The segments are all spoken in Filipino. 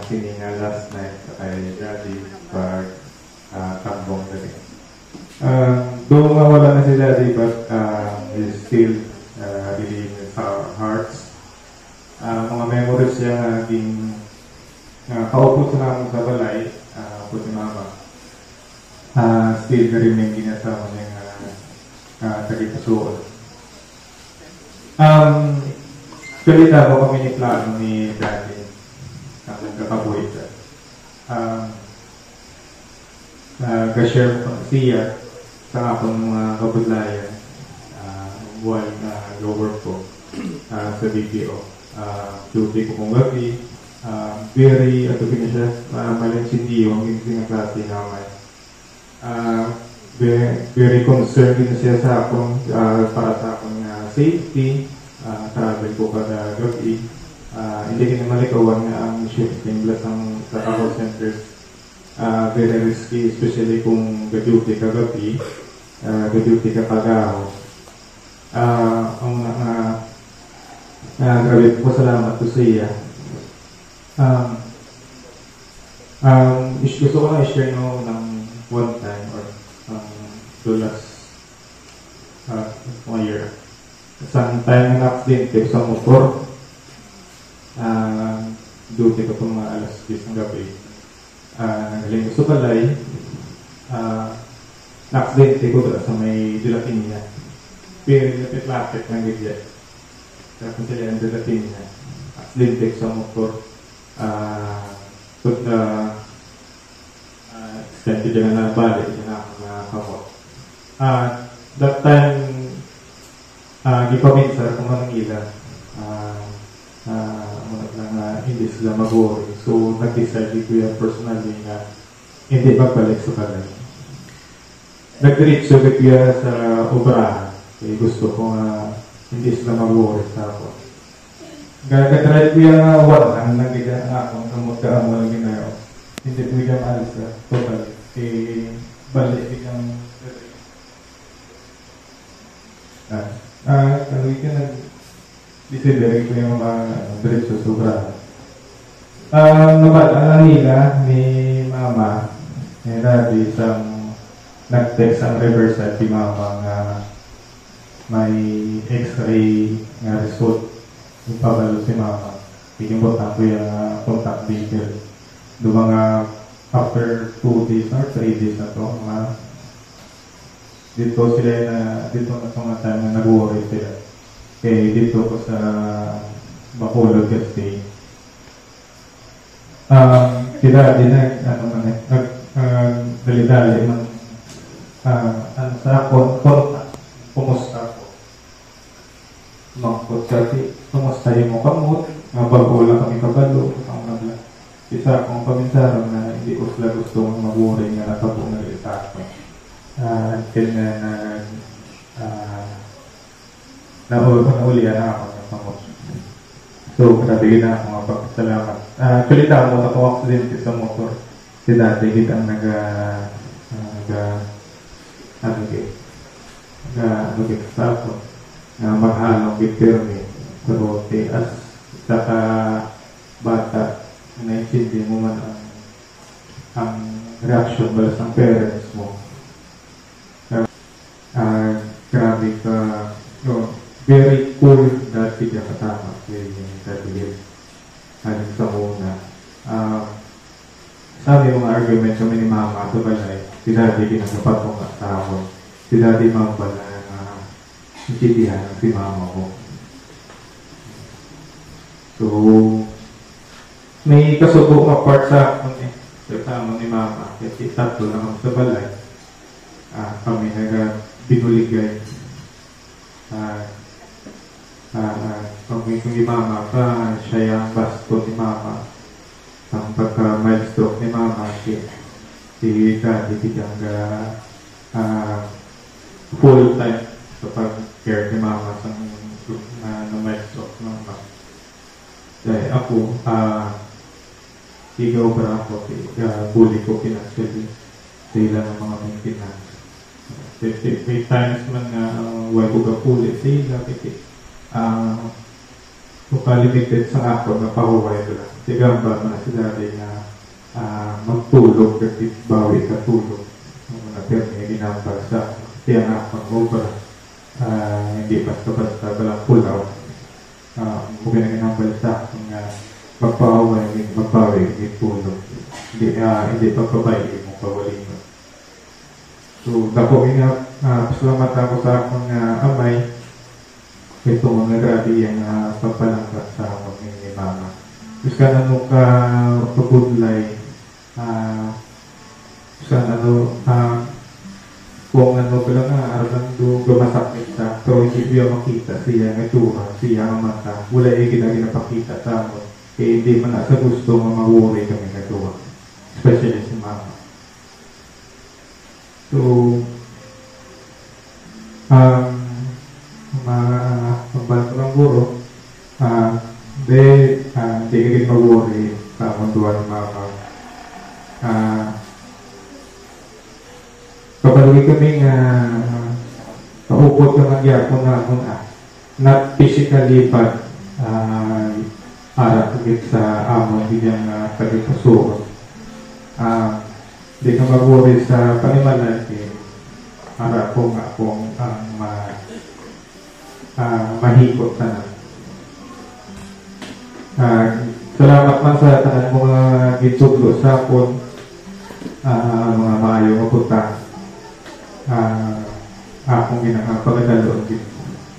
sininga last night kay Daddy pag tambong gabi. Though mawala na si Daddy, but he's still really in our hearts. Mga memories siya naging kaupo sa namin sa balay, po si Mama. Still na-remain ginasama niya tagipasuon. Kalita ko kami ni plano ni Daddy ang nagkakabuhay siya. Nag-share ko siya sa akong mga kabudlayan while nag-work ko sa BPO. Duty ko kong gabi. Very, ato na siya, malansindiyo ang sinaklase naman. Very concerned din siya sa akong, para sa akong safety. Travel ko kada gabi. Hindi ka na malikawan na ang shifting plus ang sa call centers. Very risky, especially kung ga-duty ka gabi, ga-duty ka pag-aho. Ang grabe po salamat po sa iya. Gusto ko na i-share no ng one time or the last 1 year. Isang time na accident ko sa motor. Duty ko itong mga alas 10 ng gabi. Nagaling ko sa balay. Na-accident ko doon sa may dilating niya. Pero lapit-lapit ng gigya. Tapos sila ang dilating niya. Accident ko sa motor. Put na extended yung na balik yung kamot. That time, gipaminsan kung anong ilan. Hindi sila mag-worry. So, nag-decide ko yung personally na hindi magbalik sa balay. Nag-reach ko sa obrahan. Kaya gusto ko hindi sila mag-worry sa ako. Gagagrive ko yung waran na gaya akong kamot ka ang walang ginayo. Hindi ko yung alis sa total. Kaya balik yung kami ka nag-disiderin ko yung mga diretso sa obrahan. Nabala nila ni Mama ni Daddy isang nag-text ang Riverside si Mama nga may x-ray nga result ipabalo si Mama. Ikimutan ko yung contact detail. Do mga after 2 days or 3 days na to dito sila dito na mga time na nag-worry sila. Kaya dito ko sa Bacolod kasi sila din dali-dali man sa contact, kumusta ko mangkot kasi kumusta yung mo kamot bago lang kami kabalo isa akong paminsaran na hindi ko sila gusto mag-worry nga nakapong nag-isa ko until na naulian na ako ng kamot. So, grabe na ako mga pagkasalamat. Kalita mo na kung accident sa motor. Si dati kita ang nag-exapo na maghalong bipirmi. Pero, as sa bata, naisindi mo man ang reaction balas ng parents mo. Grabe ka. Very cool dati ka kasama. Haling sa una. Sabi yung argument kami ni Mama sa balay, si Daddy kinagapat kong kasama. Si Daddy mabala na intindihan ng si Mama ko. So, may kasubo ka part sa akin kasama ni Mama. Kasi tatlo na kami sa balay. Kami binuligay. Kung ni Mama pa, siya yung basto ni Mama. Ang pagka-milestroke ni Mama, si Daddy biglang full time sa pag-care ni Mama sa milestroke ni Mama. Dahil ako, higaw para ako, bully ko pinactually sa ilan ng mga maintenance. May times man na why ko ka pulit sa ila, kung kalimited sa ako na pahuway ko lang. Sigamba na si Daddy na magtulog at bawi ka tulog. Mga pirmi, ginambal sa tiyan akong obra. Hindi basta-basta walang pulaw. Kung ginambal sa akong magpahuway, magbawi, hindi tulog. Hindi pagbabayi mong pawalin mo. So, dako salamat ako sa akong amay. Ito mga grabe yung pagpalangkat sa akong ni Mama. Tapos ka na nung pagpudlay, kung pala nga, aram do gumasakit sa, pero hindi siya makita siya ng itsura, siya ang mata. Wala yung ginapakita sa amin. Kaya hindi man sa gusto mamawuri kami ng itsura. Especially si Mama. So, pagbalang ko ng guro, hindi ka rin mag-worry sa munduan ng Mama. Kapag kami paupot ka magyapon na akong not physically but harap agad sa amon bilang pagkakasuot. Hindi ka mag-worry sa panimalan harap ko nga akong mahikot sana. Salamat man sa tanan mga gitsuglo sa akon mga maayong mapunta akong ginakapagdaloon din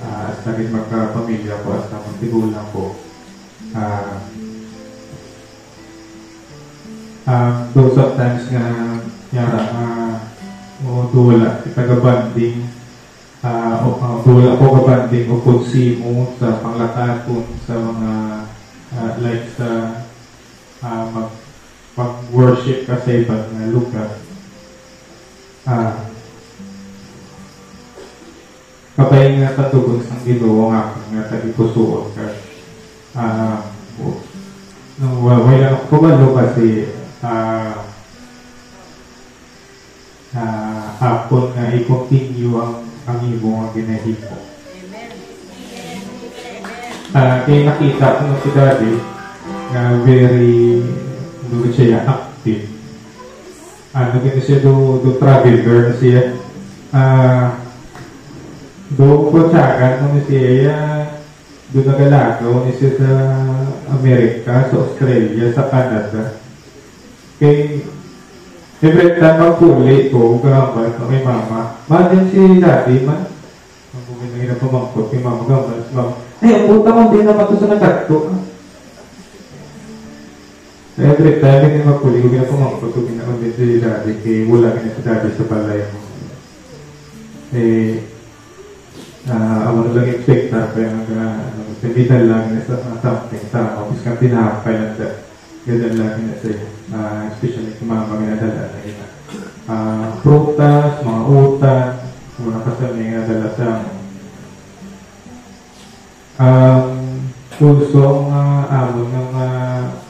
at naging magkapamilya ko at magtigulang ko. Though sometimes nga yara duwala taga-banding duwala ko kabanding o konsimo sa panglakaton sa mga like sa mag-worship ka sa ibang lugar. Kapay nga tatugos ng Ginoo nga nga tagikusuot ka. Wala ako pumalo kasi hapon nga i-continue ang imo nga ginahimo. Kaya nakita ko si Daddy nga very doon siya active. Naging siya do travel girl siya. Doon po siya, nung siya doon nagalagaw siya sa Amerika, sa Australia, sa Canada. Kaya every time magpuli ko, gambal ko kay Mama. Din si Daddy man. Ang bumili na pamangkot kay Mama, gambal si Mama. Ay, puta mo, hindi naman ito sa nagkakto. Every time hindi magpuli ko, pinapamangkot ko, pinakambin si Daddy, kaya wala ka si Daddy sa balay mo. Ako na lang expect na, kaya nagsabitan lang na sa something, sa office kang tinapay lang sa ganda lang na sa'yo. Especially kung mga ginadala na yun. Prutas, mga utan, muna kasama yung ginadala sa puso ang amon ng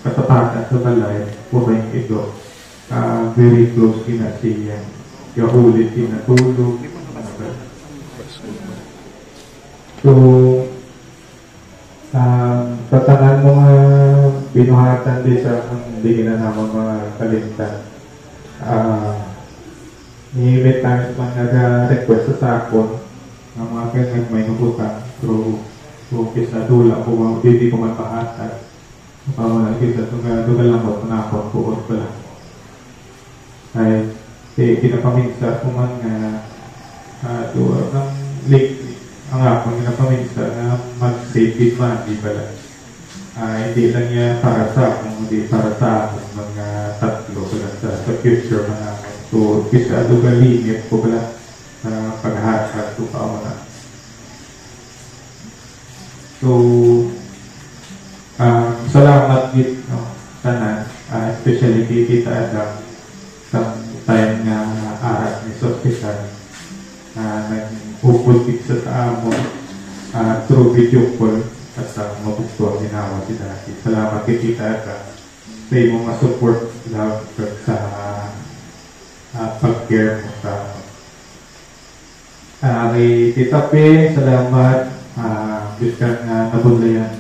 katapatan sa balay, puro yung ito. Very close kina siya. Kahulit, kinatulog. So, tatangan mo nga binuhatan din sa hindi na naman mga kalintan. Ni-limit times man nag-request sa akon ng mga kanyang may nubutan through kisa dula ko hindi ko man pahatag. Pamala kisa dugal lang ko na ako buod ko lang. Ay kinapaminsa ko man duwa ng late ang ako kinapaminsa na mag-save with money pala. Hindi lang niya para sa akong, hindi para sa akong mga tatlo pala sa future na namin. So, kisa dugal limit ko pala paghatag ko pa ako na. So, salamat din tanan, especially kay Tita Adam sa time na arat ni sa hospital nag-upod sa amon through video call at mabukto ginawa si Daddy. Salamat kay Tita Adam sa imong support love sa pag-care mo sa kay Tita P, salamat. Biskan nabudlayan